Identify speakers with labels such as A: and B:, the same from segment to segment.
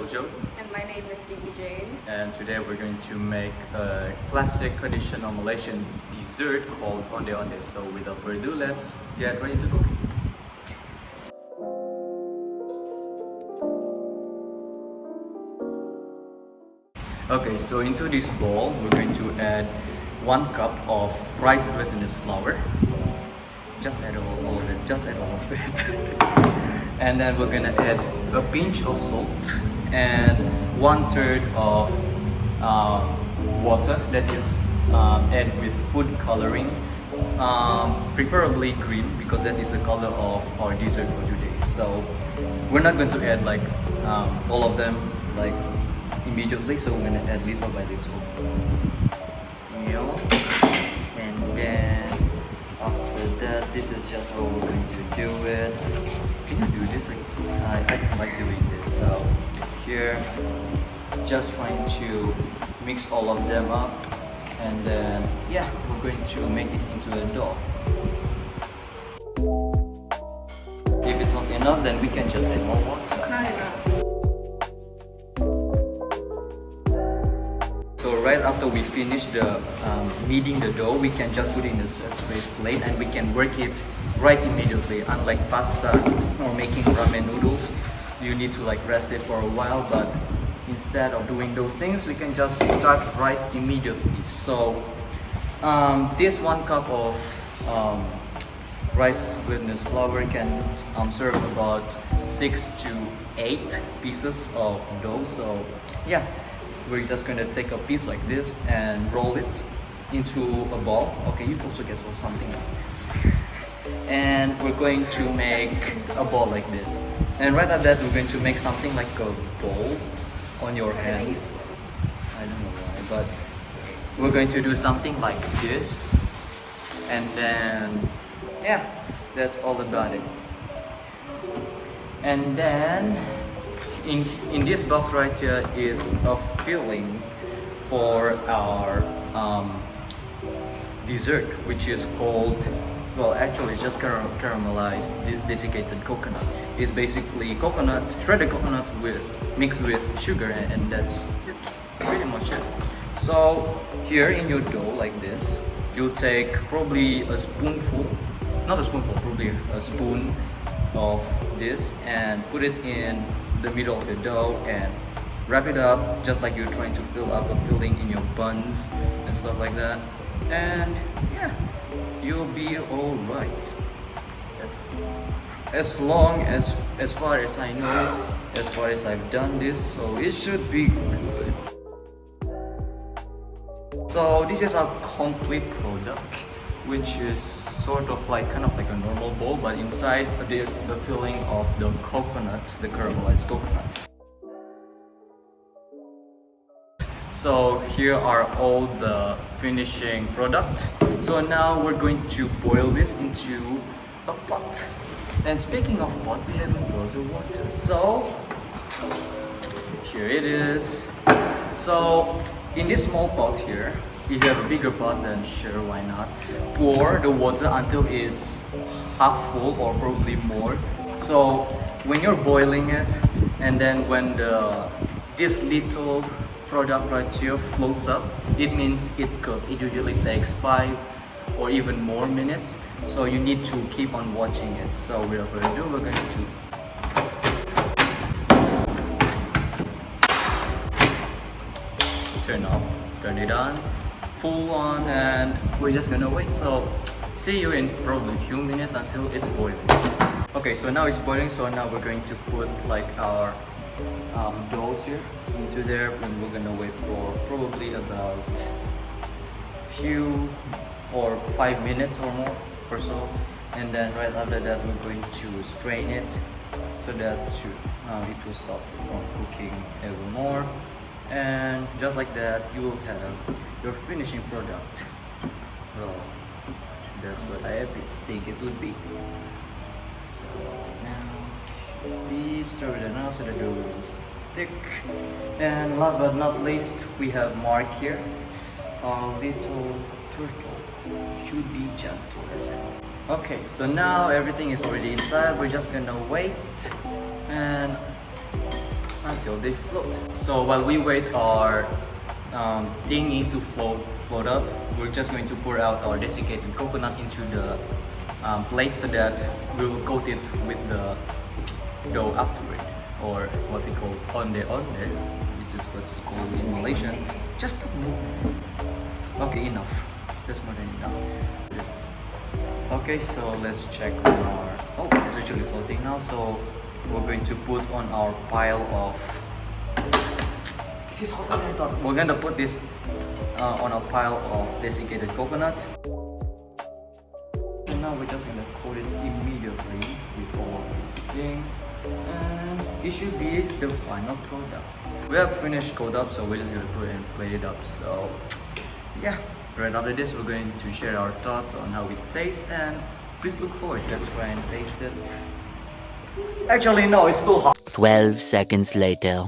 A: Jojo.
B: And my name is Devi Jane.
A: And today we're going to make a classic traditional Malaysian dessert called Onde-Onde. So without further ado, let's get ready to cook. Okay, so into this bowl, we're going to add 1 cup of rice glutinous flour. Just add all of it, just add all of it. And then we're gonna add a pinch of salt and 1/3 of water that is add with food coloring, preferably green because that is the color of our dessert for today. So we're not going to add like all of them like immediately, so we're gonna add little by little. And then after that, this is just how we're going to do it. Can you do this? I don't like doing this. So here, just trying to mix all of them up, and then yeah, we're going to make this into a dough. If it's not enough, then we can just add more water.
B: It's not enough.
A: So right after we finish the kneading the dough, we can just put it in a separate plate and we can work it right immediately. Unlike pasta or making ramen noodles, you need to like rest it for a while, but instead of doing those things, we can just start right immediately. So this 1 cup of rice glutinous flour can serve about 6 to 8 pieces of dough. So yeah, we're just going to take a piece like this and roll it into a ball. Okay, you also get something. And we're going to make a ball like this. And right after that, we're going to make something like a bowl on your hand. I don't know why, but we're going to do something like this. And then, yeah, that's all about it. And then, in this box right here is a filling for our dessert, which is called, well, actually it's just caramelized desiccated coconut. It's basically coconut, shredded coconut mixed with sugar, and that's it, pretty much it. So here in your dough like this, you'll take probably a spoonful, not a spoonful, probably a spoon of this and put it in the middle of the dough and wrap it up just like you're trying to fill up a filling in your buns and stuff like that, and yeah, you'll be all right. As long as far as I know, as far as I've done this, so it should be good. So this is our complete product, which is sort of like kind of like a normal bowl, but inside the filling of the coconut, the caramelized coconut. So here are all the finishing products. So now we're going to boil this into a pot. And speaking of pot, we haven't boiled the water. So here it is. So in this small pot here, if you have a bigger pot, then sure, why not? Pour the water until it's half full or probably more. So when you're boiling it, and then when this little product right here floats up, it means it's cooked. It usually takes 5 or even more minutes. So you need to keep on watching it. So without further ado, we're going to turn it on, full on, and we're just gonna wait. So see you in probably a few minutes until it's boiling. Okay, so now it's boiling, so now we're going to put like our doughs here into there, and we're gonna wait for probably about few or 5 minutes or more or so, and then right after that we're going to strain it so that it will stop from cooking ever more. And just like that, you will have your finishing product. Well, that's what I at least think it would be. So now should be stirred enough so that it will stick. And last but not least, we have Mark here. Our little turtle should be gentle as hell. Okay, so now everything is already inside. We're just gonna wait, and until they float. So while we wait our thingy to float up, we're just going to pour out our desiccated coconut into the plate so that we will coat it with the dough afterward, or what we call Onde-Onde, which is what's called in Malaysian. Just put more. Okay, enough. That's more than enough. Yes. Okay, so let's check on our. Oh, it's actually floating now. So we're going to put on our pile of. This is hotter than I thought. We're gonna put this on a pile of desiccated coconut. And now we're just gonna coat it immediately with all of this thing. And it should be the final product. We have finished coat up, so we're just gonna put it and plate it up. So yeah, right after this we're going to share our thoughts on how it tastes, and please look forward. Let's try and taste it. Actually no, it's too hot.
C: 12 seconds later.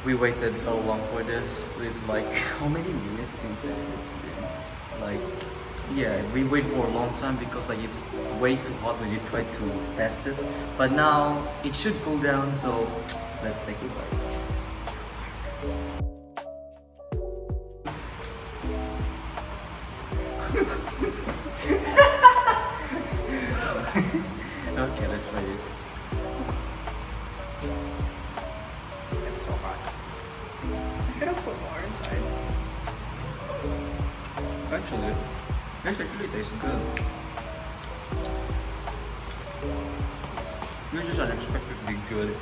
A: We waited so long for this. It's like how many minutes since it's been? Like yeah, we wait for a long time because like it's way too hot when you try to test it. But now it should cool down, so let's take a bite. Okay, let's try this.
B: It's so hot. I could have put more inside.
A: Actually, this actually tastes good. This is unexpectedly good.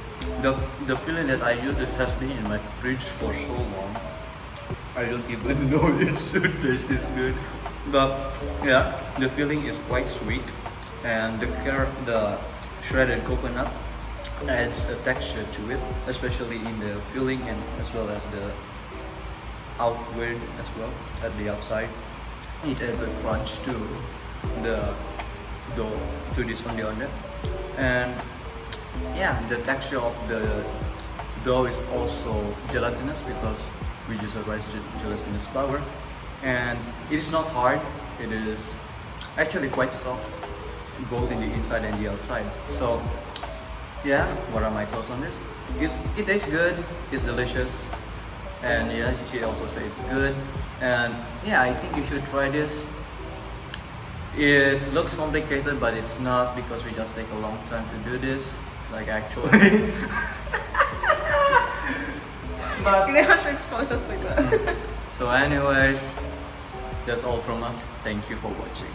A: The feeling that I used, it has been in my fridge for so long. I don't even know it should taste this good. But yeah, the filling is quite sweet, and the shredded coconut adds a texture to it, especially in the filling and as well as the outward as well at the outside. It adds a crunch to the dough, to this Onde-Onde. And yeah, the texture of the dough is also gelatinous because we use a rice gelatinous flour, and it is not hard. It is actually quite soft, both in the inside and the outside. So yeah, what are my thoughts on this? It tastes good, it's delicious, and yeah, she also said it's good. And yeah, I think you should try this. It looks complicated, but it's not, because we just take a long time to do this, like actually. But
B: You didn't have to expose us like that.
A: so anyways, that's all from us. Thank you for watching.